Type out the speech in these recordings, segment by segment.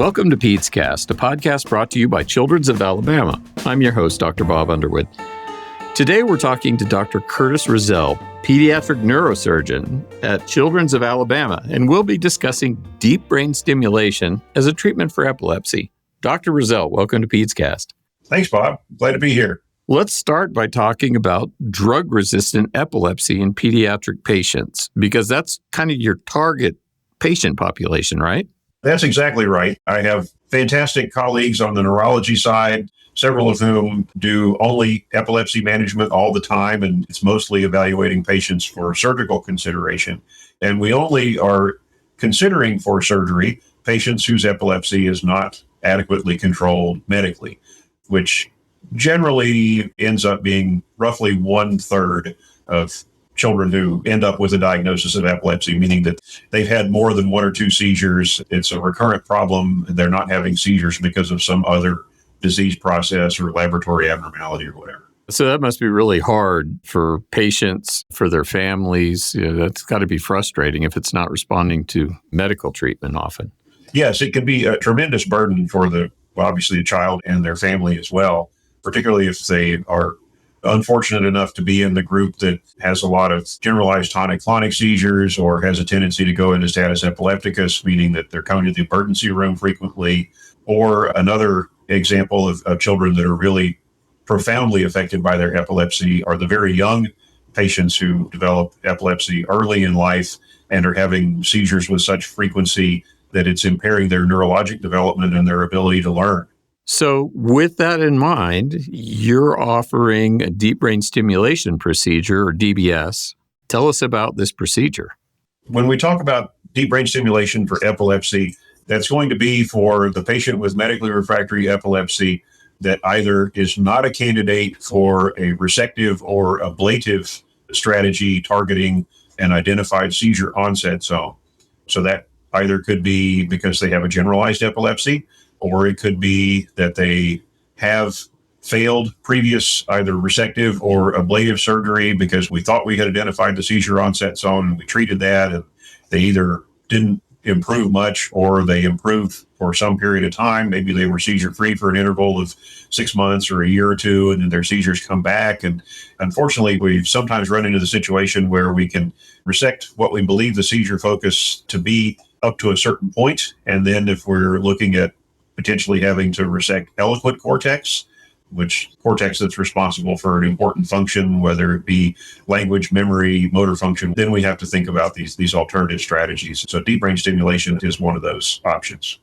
Welcome to PedsCast, a podcast brought to you by Children's of Alabama. I'm your host, Dr. Bob Underwood. Today we're talking to Dr. Curtis Rozzelle, pediatric neurosurgeon at Children's of Alabama, and we'll be discussing deep brain stimulation as a treatment for epilepsy. Dr. Rozzelle, welcome to PedsCast. Thanks, Bob. Glad to be here. Let's start by talking about drug-resistant epilepsy in pediatric patients, because that's kind of your target patient population, right? That's exactly right. I have fantastic colleagues on the neurology side, several of whom do only epilepsy management all the time, and it's mostly evaluating patients for surgical consideration. And we only are considering for surgery patients whose epilepsy is not adequately controlled medically, which generally ends up being roughly 1/3 of children who end up with a diagnosis of epilepsy, meaning that they've had more than one or two seizures. It's a recurrent problem. They're not having seizures because of some other disease process or laboratory abnormality or whatever. So that must be really hard for patients, for their families. That's got to be frustrating if it's not responding to medical treatment often. Yes, it can be a tremendous burden for obviously the child and their family as well, particularly if they are unfortunate enough to be in the group that has a lot of generalized tonic-clonic seizures or has a tendency to go into status epilepticus, meaning that they're coming to the emergency room frequently. Or another example of children that are really profoundly affected by their epilepsy are the very young patients who develop epilepsy early in life and are having seizures with such frequency that it's impairing their neurologic development and their ability to learn. So with that in mind, you're offering a deep brain stimulation procedure, or DBS. Tell us about this procedure. When we talk about deep brain stimulation for epilepsy, that's going to be for the patient with medically refractory epilepsy that either is not a candidate for a resective or ablative strategy targeting an identified seizure onset zone. So that either could be because they have a generalized epilepsy, or it could be that they have failed previous either resective or ablative surgery because we thought we had identified the seizure onset zone and we treated that, and they either didn't improve much or they improved for some period of time. Maybe they were seizure-free for an interval of 6 months or a year or two, and then their seizures come back. And unfortunately, we sometimes run into the situation where we can resect what we believe the seizure focus to be up to a certain point. And then if we're looking at potentially having to resect eloquent cortex, which cortex that's responsible for an important function, whether it be language, memory, motor function, then we have to think about these alternative strategies. So deep brain stimulation is one of those options.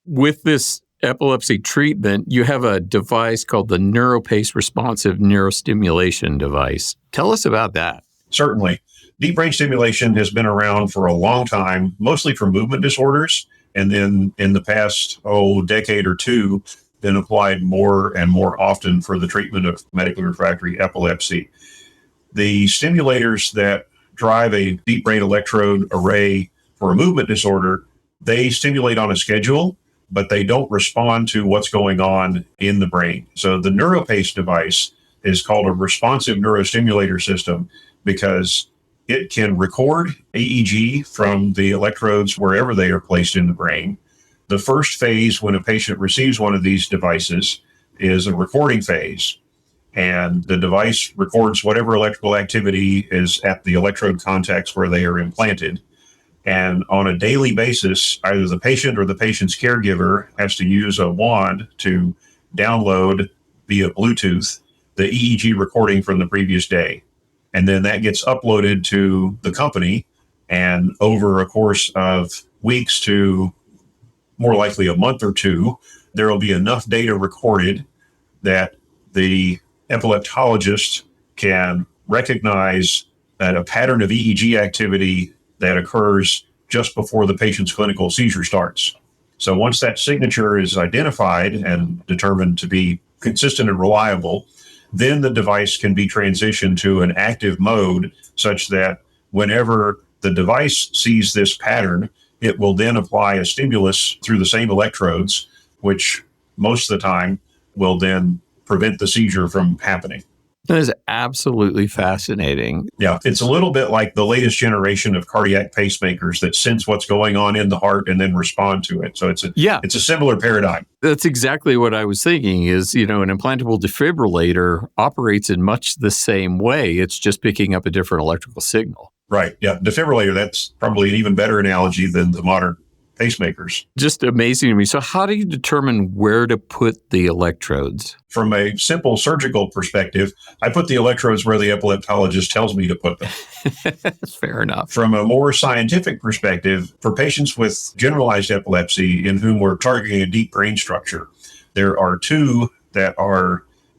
With this epilepsy treatment, you have a device called the NeuroPace responsive neurostimulation device. Tell us about that. Certainly. Deep brain stimulation has been around for a long time, mostly for movement disorders. And then in the past, decade or two, been applied more and more often for the treatment of medically refractory epilepsy. The stimulators that drive a deep brain electrode array for a movement disorder, they stimulate on a schedule, but they don't respond to what's going on in the brain. So the NeuroPace device is called a responsive neurostimulator system because it can record EEG from the electrodes wherever they are placed in the brain. The first phase when a patient receives one of these devices is a recording phase, and the device records whatever electrical activity is at the electrode contacts where they are implanted. And on a daily basis, either the patient or the patient's caregiver has to use a wand to download via Bluetooth the EEG recording from the previous day. And then that gets uploaded to the company, and over a course of weeks to more likely a month or two, there will be enough data recorded that the epileptologist can recognize that a pattern of EEG activity that occurs just before the patient's clinical seizure starts. So once that signature is identified and determined to be consistent and reliable, then the device can be transitioned to an active mode such that whenever the device sees this pattern, it will then apply a stimulus through the same electrodes, which most of the time will then prevent the seizure from happening. That is absolutely fascinating. Yeah, it's a little bit like the latest generation of cardiac pacemakers that sense what's going on in the heart and then respond to it. So it's a similar paradigm. That's exactly what I was thinking is, an implantable defibrillator operates in much the same way. It's just picking up a different electrical signal. Right. Yeah. Defibrillator, that's probably an even better analogy than the modern pacemakers. Just amazing to me. So how do you determine where to put the electrodes? From a simple surgical perspective, I put the electrodes where the epileptologist tells me to put them. Fair enough. From a more scientific perspective, for patients with generalized epilepsy in whom we're targeting a deep brain structure, there are two that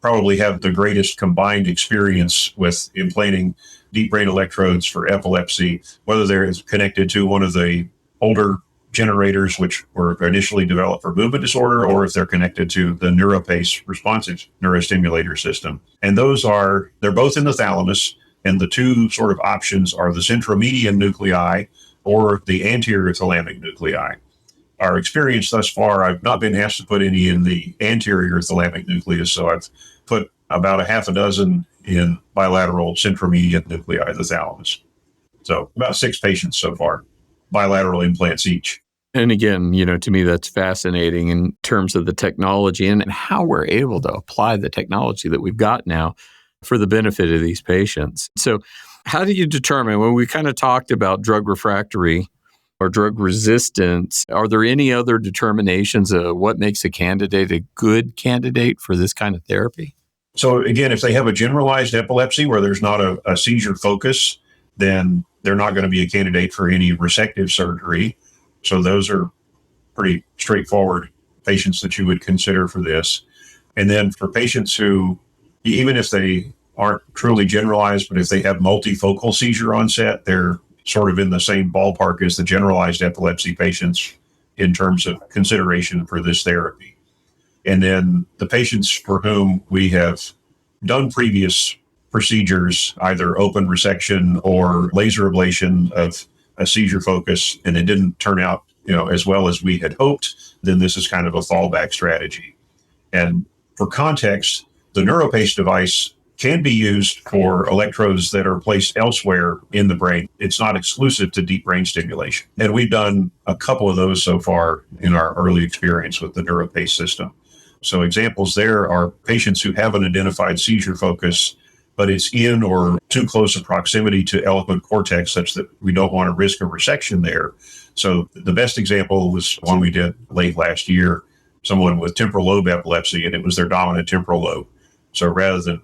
probably have the greatest combined experience with implanting deep brain electrodes for epilepsy, whether they're connected to one of the older generators, which were initially developed for movement disorder, or if they're connected to the NeuroPace responsive neurostimulator system. And they're both in the thalamus. And the two sort of options are the centromedian nuclei or the anterior thalamic nuclei. Our experience thus far, I've not been asked to put any in the anterior thalamic nucleus, so I've put about a half a dozen in bilateral centromedian nuclei, the thalamus. So about 6 patients so far, bilateral implants each. And again, to me, that's fascinating in terms of the technology and how we're able to apply the technology that we've got now for the benefit of these patients. So how do you determine, when we kind of talked about drug refractory or drug resistance, are there any other determinations of what makes a candidate a good candidate for this kind of therapy? So again, if they have a generalized epilepsy where there's not a seizure focus, then they're not going to be a candidate for any resective surgery. So those are pretty straightforward patients that you would consider for this. And then for patients who, even if they aren't truly generalized, but if they have multifocal seizure onset, they're sort of in the same ballpark as the generalized epilepsy patients in terms of consideration for this therapy. And then the patients for whom we have done previous procedures, either open resection or laser ablation of a seizure focus, and it didn't turn out, as well as we had hoped, then this is kind of a fallback strategy. And for context, the NeuroPace device can be used for electrodes that are placed elsewhere in the brain. It's not exclusive to deep brain stimulation. And we've done a couple of those so far in our early experience with the NeuroPace system. So examples there are patients who have an identified seizure focus, but it's in or too close a proximity to eloquent cortex such that we don't want to risk a resection there. So the best example was one we did late last year, someone with temporal lobe epilepsy, and it was their dominant temporal lobe. So rather than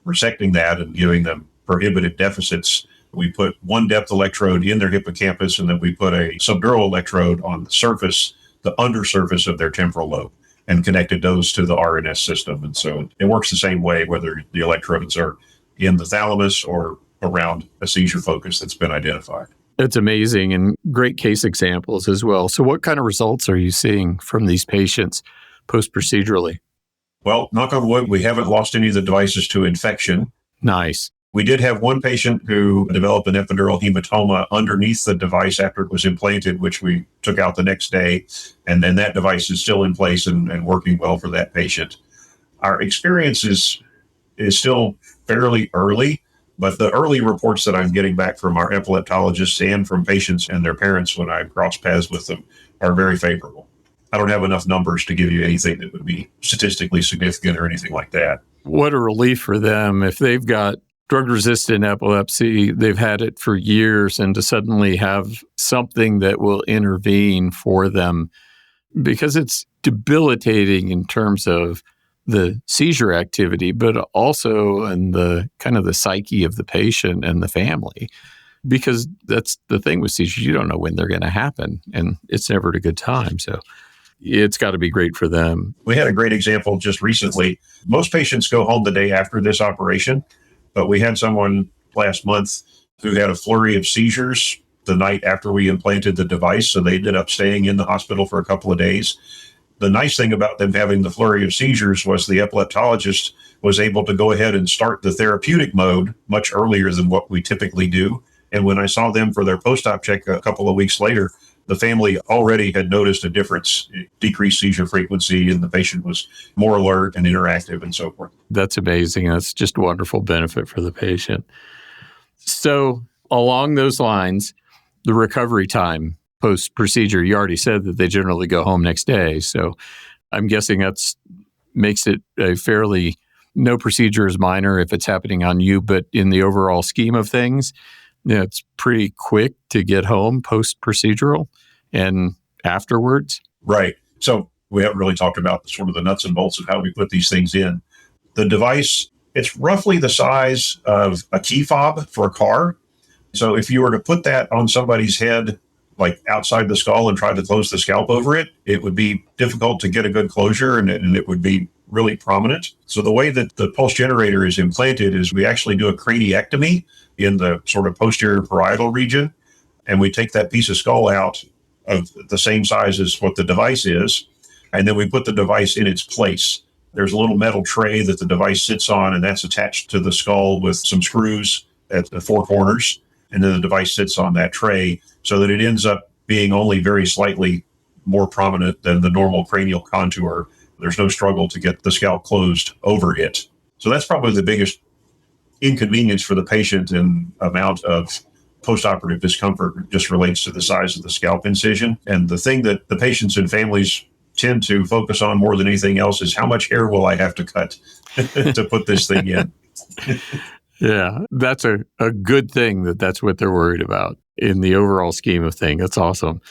resecting that and giving them prohibitive deficits, we put one depth electrode in their hippocampus, and then we put a subdural electrode on the surface, the undersurface of their temporal lobe, and connected those to the RNS system. And so it works the same way, whether the electrodes are in the thalamus or around a seizure focus that's been identified. It's amazing and great case examples as well. So what kind of results are you seeing from these patients post-procedurally? Well, knock on wood, we haven't lost any of the devices to infection. Nice. We did have one patient who developed an epidural hematoma underneath the device after it was implanted, which we took out the next day. And then that device is still in place and working well for that patient. Our experience is still fairly early, but the early reports that I'm getting back from our epileptologists and from patients and their parents when I cross paths with them are very favorable. I don't have enough numbers to give you anything that would be statistically significant or anything like that. What a relief for them if they've got drug-resistant epilepsy, they've had it for years, and to suddenly have something that will intervene for them, because it's debilitating in terms of the seizure activity, but also in the kind of the psyche of the patient and the family. Because that's the thing with seizures, you don't know when they're going to happen, and it's never at a good time. So it's got to be great for them. We had a great example just recently. Most patients go home the day after this operation, but we had someone last month who had a flurry of seizures the night after we implanted the device. So they ended up staying in the hospital for a couple of days. The nice thing about them having the flurry of seizures was the epileptologist was able to go ahead and start the therapeutic mode much earlier than what we typically do. And when I saw them for their post-op check a couple of weeks later, The family already had noticed a difference, decreased seizure frequency, and the patient was more alert and interactive and so forth. That's amazing. That's just a wonderful benefit for the patient. So along those lines, the recovery time post-procedure, you already said that they generally go home next day. So I'm guessing that's makes it a fairly, no procedure is minor if it's happening on you, but in the overall scheme of things, it's pretty quick to get home post-procedural and afterwards. Right. So we haven't really talked about sort of the nuts and bolts of how we put these things in. The device, it's roughly the size of a key fob for a car. So if you were to put that on somebody's head, like outside the skull, and try to close the scalp over it, it would be difficult to get a good closure, and it would be really prominent. So the way that the pulse generator is implanted is we actually do a craniectomy in the sort of posterior parietal region, and we take that piece of skull out of the same size as what the device is, and then we put the device in its place. There's a little metal tray that the device sits on, and that's attached to the skull with some screws at the four corners, and then the device sits on that tray so that it ends up being only very slightly more prominent than the normal cranial contour. There's no struggle to get the scalp closed over it. So that's probably the biggest inconvenience for the patient, and amount of postoperative discomfort just relates to the size of the scalp incision. And the thing that the patients and families tend to focus on more than anything else is how much hair will I have to cut to put this thing in. Yeah, that's a good thing that's what they're worried about in the overall scheme of things. That's awesome.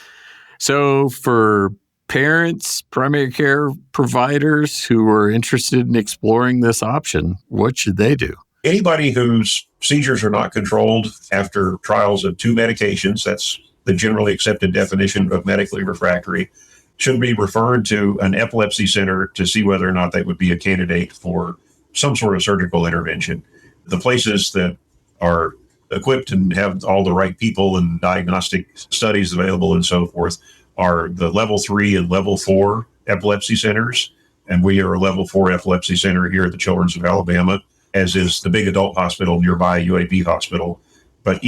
So for parents, primary care providers who are interested in exploring this option, what should they do? Anybody whose seizures are not controlled after trials of 2 medications, that's the generally accepted definition of medically refractory, should be referred to an epilepsy center to see whether or not they would be a candidate for some sort of surgical intervention. The places that are equipped and have all the right people and diagnostic studies available and so forth are the level 3 and level 4 epilepsy centers. And we are a level 4 epilepsy center here at the Children's of Alabama, as is the big adult hospital nearby, UAB Hospital. But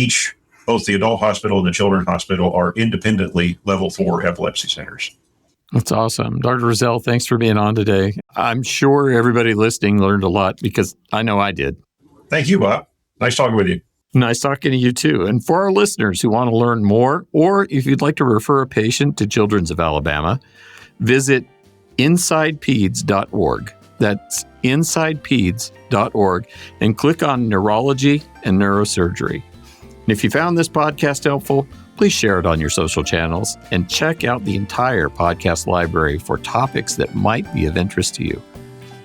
both the adult hospital and the children's hospital are independently level 4 epilepsy centers. That's awesome. Dr. Rozzelle, thanks for being on today. I'm sure everybody listening learned a lot, because I know I did. Thank you, Bob. Nice talking with you. Nice talking to you too. And for our listeners who want to learn more, or if you'd like to refer a patient to Children's of Alabama, visit insidepeds.org. That's insidepeds.org, and click on neurology and neurosurgery. And if you found this podcast helpful, please share it on your social channels and check out the entire podcast library for topics that might be of interest to you.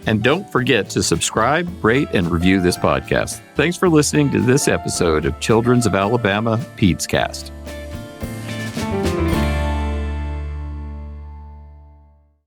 And don't forget to subscribe, rate, and review this podcast. Thanks for listening to this episode of Children's of Alabama PedsCast.